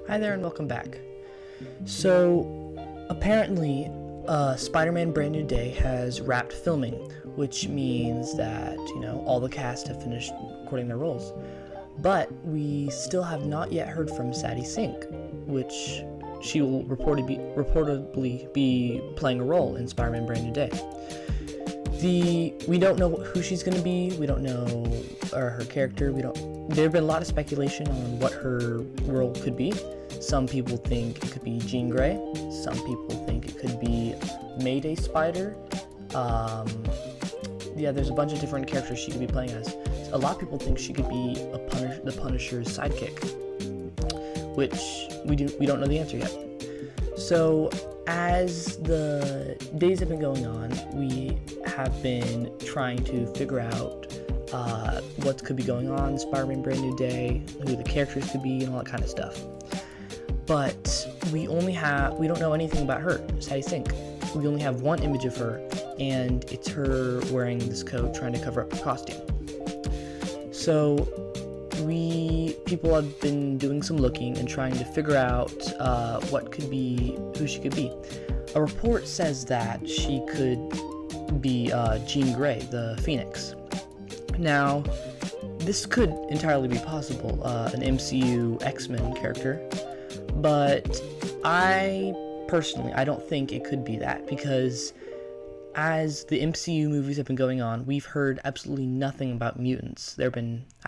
Hi there and welcome back. So, apparently, Spider-Man Brand New Day has wrapped filming, which means that, all the cast have finished recording their roles. But we still have not yet heard from Sadie Sink, which she will reportedly be playing a role in Spider-Man Brand New Day. We don't know who she's going to be, we don't know her character, there have been a lot of speculation on what her role could be. Some people think it could be Jean Grey, some people think it could be Mayday Spider. There's a bunch of different characters she could be playing as. A lot of people think she could be the Punisher's sidekick, which we don't know the answer yet. So as the days have been going on, we have been trying to figure out what could be going on in Spider-Man Brand New Day, who the characters could be, and all that kind of stuff. But we don't know anything about her, Sadie Sink. We only have one image of her, and it's her wearing this coat trying to cover up her costume. So people have been doing some looking and trying to figure out who she could be. A report says that she could be Jean Grey, the Phoenix. Now, this could entirely be possible, an MCU X-Men character, but I don't think it could be that, because as the MCU movies have been going on, we've heard absolutely nothing about mutants. I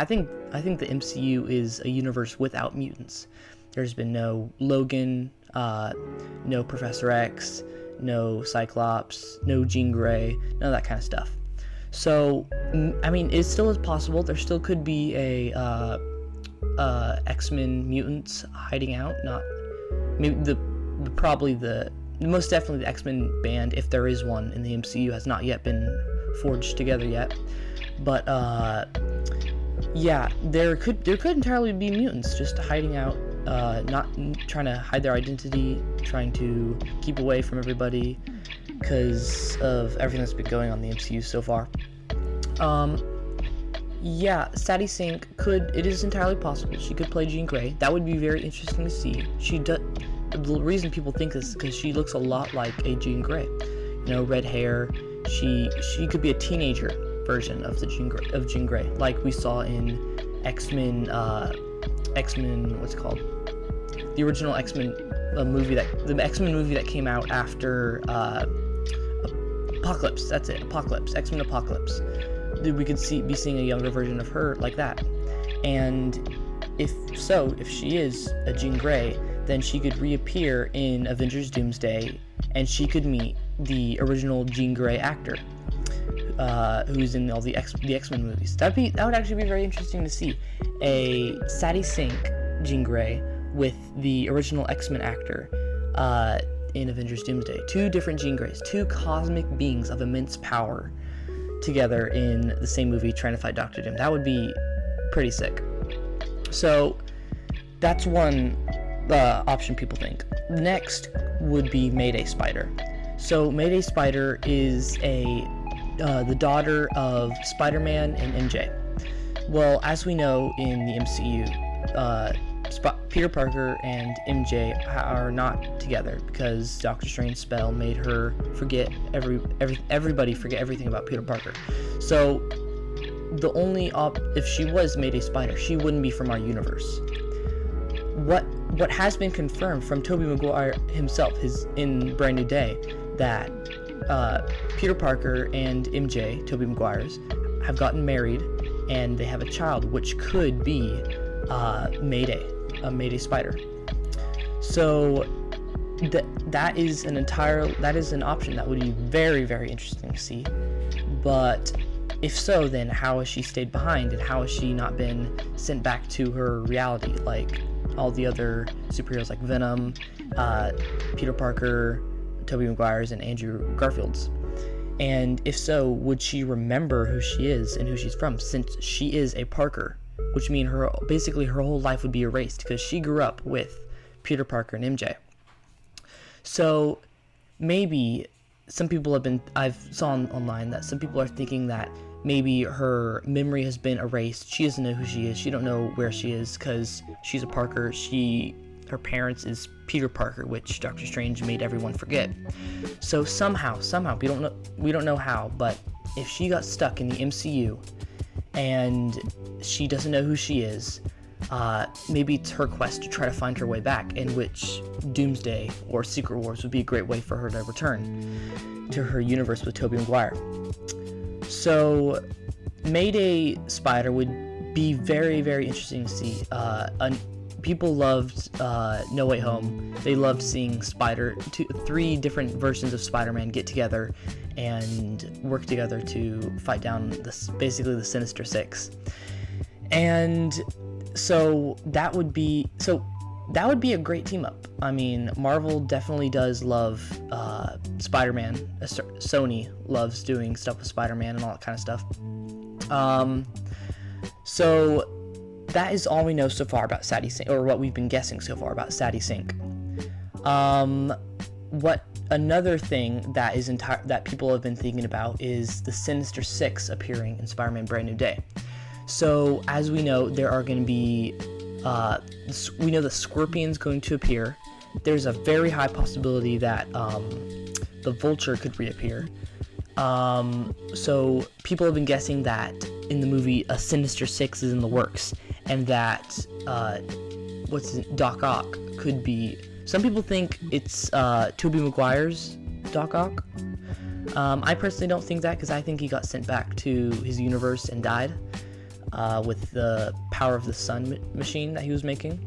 think the MCU is a universe without mutants. There's been no Logan, no Professor X, no Cyclops, no Jean Grey, none of that kind of stuff. So, it still is possible. There still could be a X-Men mutants hiding out. Most definitely the X-Men band, if there is one in the MCU, has not yet been forged together yet. But there could entirely be mutants just hiding out, not trying to hide their identity, trying to keep away from everybody because of everything that's been going on in the MCU so far. Sadie Sink it is entirely possible she could play Jean Grey. That would be very interesting to see. The reason people think this is because she looks a lot like a Jean Grey. Red hair. She could be a teenager version of Jean Grey, like we saw in X-Men, what's it called? The original X-Men movie the X-Men movie that came out after Apocalypse. That's it, Apocalypse. X-Men Apocalypse. We could be seeing a younger version of her like that. And if she is a Jean Grey, then she could reappear in Avengers Doomsday, and she could meet the original Jean Grey actor, who's in all the X-Men movies. That would actually be very interesting to see. A Sadie Sink Jean Grey with the original X-Men actor in Avengers Doomsday. Two different Jean Greys, two cosmic beings of immense power together in the same movie trying to fight Dr. Doom. That would be pretty sick. So that's one option people think. Next would be Mayday Spider. So Mayday Spider is the daughter of Spider-Man and MJ. Well, as we know in the MCU, Peter Parker and MJ are not together because Doctor Strange's spell made her forget everybody forget everything about Peter Parker. So the only if she was Mayday Spider, she wouldn't be from our universe. What has been confirmed from Tobey Maguire himself is in Brand New Day that Peter Parker and MJ, Tobey Maguire's, have gotten married and they have a child, which could be Mayday, a Mayday Spider. So that is an option that would be very, very interesting to see. But if so, then how has she stayed behind, and how has she not been sent back to her reality like all the other superheroes like Venom, Peter Parker, Tobey Maguire's, and Andrew Garfield's? And if so, would she remember who she is and who she's from, since she is a Parker, which means her whole life would be erased because she grew up with Peter Parker and MJ. So maybe I've saw online that some people are thinking that maybe her memory has been erased. She doesn't know who she is. She don't know where she is because she's a Parker. her parents is Peter Parker, which Doctor Strange made everyone forget. So somehow, we don't know how, but if she got stuck in the MCU and she doesn't know who she is, maybe it's her quest to try to find her way back, in which Doomsday or Secret Wars would be a great way for her to return to her universe with Tobey Maguire. So Mayday Spider would be very, very interesting to see. People loved No Way Home. They loved seeing three different versions of Spider-Man get together and work together to fight down basically the Sinister Six. And so that would be a great team up. I mean, Marvel definitely does love Spider-Man. Sony loves doing stuff with Spider-Man and all that kind of stuff. So that is all we know so far about Sadie Sink, or what we've been guessing so far about Sadie Sink. What another thing that people have been thinking about is the Sinister Six appearing in Spider-Man Brand New Day. So as we know, there are going to be we know the Scorpion's going to appear. There's a very high possibility that the Vulture could reappear. So people have been guessing that in the movie a Sinister Six is in the works, and that Doc Ock could be. Some people think it's Tobey Maguire's Doc Ock. I personally don't think that, because I think he got sent back to his universe and died with the power of the sun machine that he was making.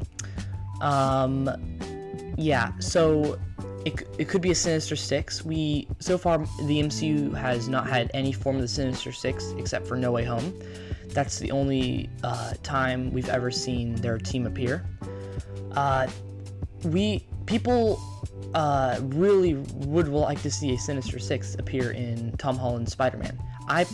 So it could be a Sinister Six. So far, the MCU has not had any form of the Sinister Six except for No Way Home. That's the only time we've ever seen their team appear. People really would like to see a Sinister Six appear in Tom Holland's Spider-Man. I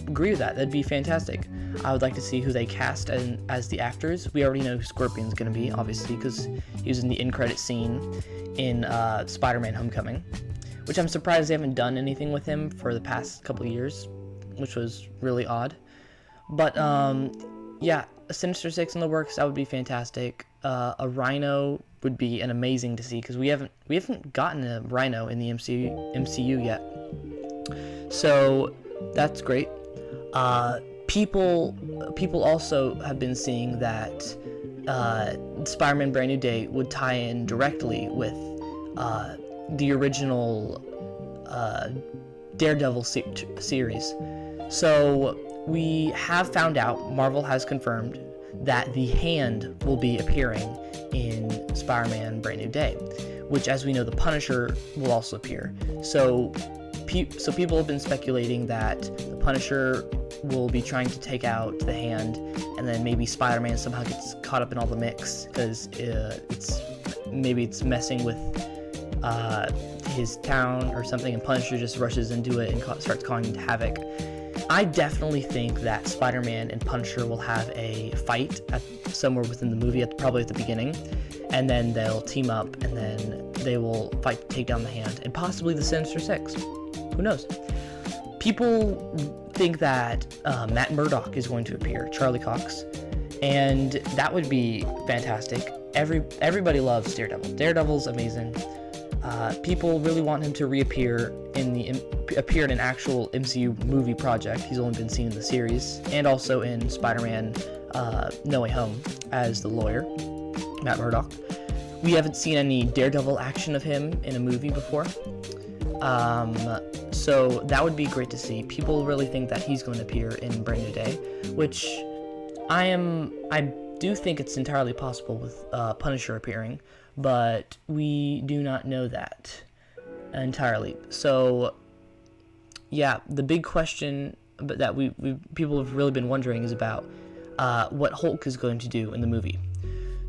agree with that. That'd be fantastic. I would like to see who they cast as the actors. We already know who Scorpion's going to be, obviously, because he was in the end credit scene in Spider-Man Homecoming, which I'm surprised they haven't done anything with him for the past couple of years, which was really odd. But a Sinister Six in the works, that would be fantastic. A Rhino would be an amazing to see, because we haven't gotten a Rhino in the MCU yet. So that's great. People also have been seeing that Spider-Man Brand New Day would tie in directly with the original Daredevil series. So we have found out, Marvel has confirmed, that the Hand will be appearing in Spider-Man Brand New Day, which, as we know, the Punisher will also appear. So people have been speculating that the Punisher will be trying to take out the Hand, and then maybe Spider-Man somehow gets caught up in all the mix, because it's messing with his town or something, and Punisher just rushes into it and starts causing havoc. I definitely think that Spider-Man and Punisher will have a fight somewhere within the movie, probably at the beginning, and then they'll team up, and then they will fight to take down the Hand, and possibly the Sinister Six. Who knows? People think that Matt Murdock is going to appear, Charlie Cox, and that would be fantastic. Everybody loves Daredevil. Daredevil's amazing. People really want him to reappear appear in an actual MCU movie project. He's only been seen in the series, and also in Spider-Man No Way Home as the lawyer, Matt Murdock. We haven't seen any Daredevil action of him in a movie before. So that would be great to see. People really think that he's going to appear in Brand New Day, which I do think it's entirely possible with Punisher appearing, but we do not know that entirely. So yeah, the big question that people have really been wondering is about what Hulk is going to do in the movie.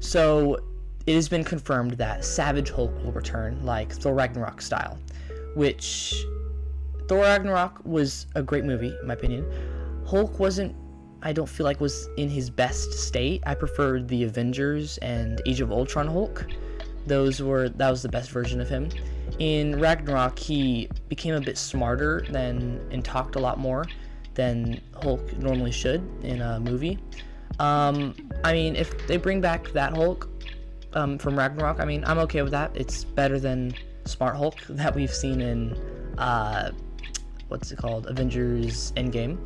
So it has been confirmed that Savage Hulk will return, like Thor Ragnarok style, which Thor Ragnarok was a great movie, in my opinion. Hulk I don't feel like was in his best state. I preferred the Avengers and Age of Ultron Hulk. That was the best version of him. In Ragnarok, he became a bit smarter and talked a lot more than Hulk normally should in a movie. If they bring back that Hulk, from Ragnarok. I mean, I'm okay with that. It's better than Smart Hulk that we've seen in what's it called, Avengers Endgame.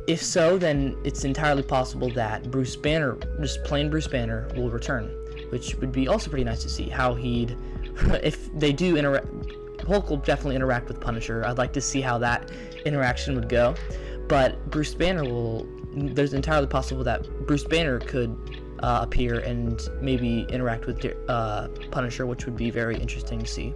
If so, then it's entirely possible that Bruce Banner, just plain Bruce Banner, will return, which would be also pretty nice to see how he'd, if they do interact. Hulk will definitely interact with Punisher. I'd like to see how that interaction would go, but Bruce Banner will. There's entirely possible that Bruce Banner could appear and maybe interact with Punisher, which would be very interesting to see.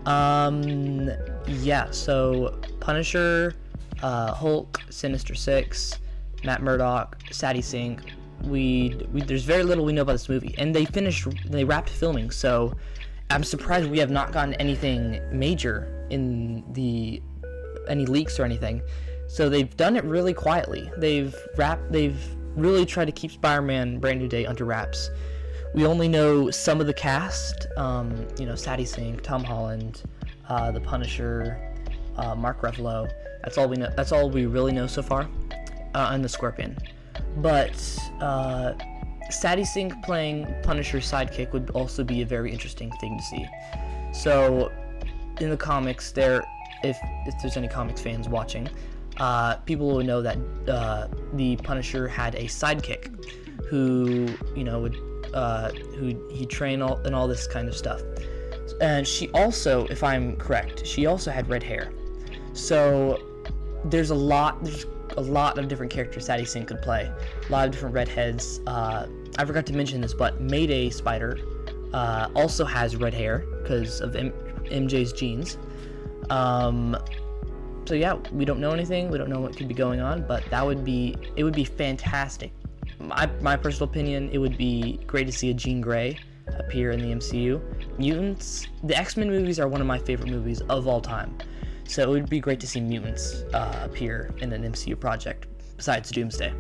Yeah, so Punisher, Hulk, Sinister Six, Matt Murdock, Sadie Sink. There's very little we know about this movie, and they wrapped filming, so I'm surprised we have not gotten anything major in any leaks or anything. So they've done it really quietly. They've really tried to keep Spider-Man Brand New Day under wraps. We only know some of the cast, Sadie Sink, Tom Holland, the Punisher, Mark Ruffalo. That's all we know. That's all we really know so far, and the Scorpion. But Sadie Sink playing Punisher's sidekick would also be a very interesting thing to see. So, in the comics, if there's any comics fans watching, people will know that the Punisher had a sidekick who he'd train and all this kind of stuff. And she also, if I'm correct, she also had red hair. So there's a lot of different characters Sadie Sink could play. A lot of different redheads. I forgot to mention this, but Mayday Spider also has red hair because of MJ's genes. So yeah, we don't know anything. We don't know what could be going on, but it would be fantastic. My personal opinion, it would be great to see a Jean Grey appear in the MCU. Mutants, the X-Men movies are one of my favorite movies of all time. So it would be great to see mutants appear in an MCU project besides Doomsday.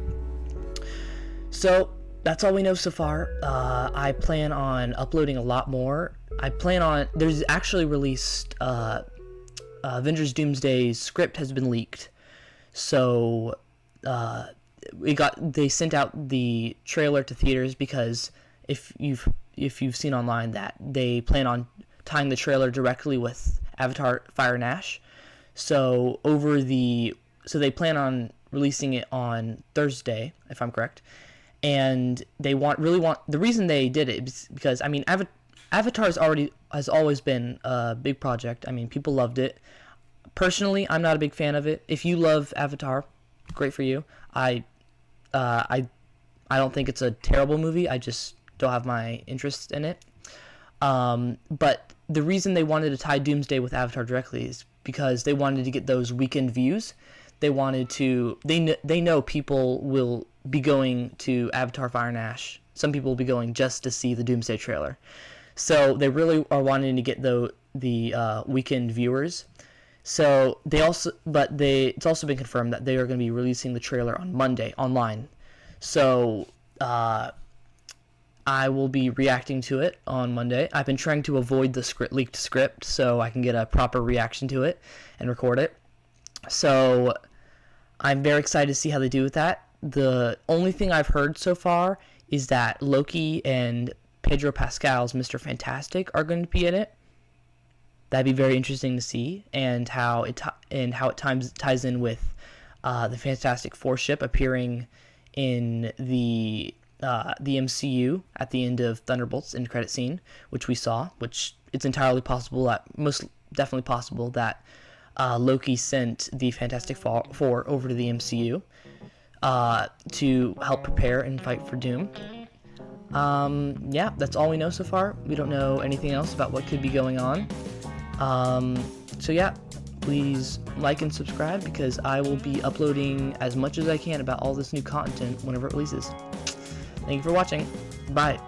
So that's all we know so far. I plan on uploading a lot more. There's actually released Avengers Doomsday's script has been leaked. So they sent out the trailer to theaters because if you've seen online that they plan on tying the trailer directly with Avatar Fire and Ash. So they plan on releasing it on Thursday, if I'm correct. And they the reason they did it is because, I mean, Avatar has always been a big project. I mean, people loved it. Personally, I'm not a big fan of it. If you love Avatar, great for you. I don't think it's a terrible movie. I just don't have my interest in it. But the reason they wanted to tie Doomsday with Avatar directly is because they wanted to get those weekend views. They know people will be going to Avatar Fire and Ash. Some people will be going just to see the Doomsday trailer. So they really are wanting to get the weekend viewers. So it's also been confirmed that they are going to be releasing the trailer on Monday online. So I will be reacting to it on Monday. I've been trying to avoid the leaked script so I can get a proper reaction to it and record it. So I'm very excited to see how they do with that. The only thing I've heard so far is that Loki and Pedro Pascal's Mr. Fantastic are going to be in it. That'd be very interesting to see, and how it ties in with the Fantastic Four ship appearing in the MCU at the end of Thunderbolts end credit scene, which we saw. Which it's entirely possible most definitely possible that Loki sent the Fantastic Four over to the MCU to help prepare and fight for Doom. Yeah, that's all we know so far. We don't know anything else about what could be going on. So yeah, please like and subscribe because I will be uploading as much as I can about all this new content whenever it releases. Thank you for watching. Bye.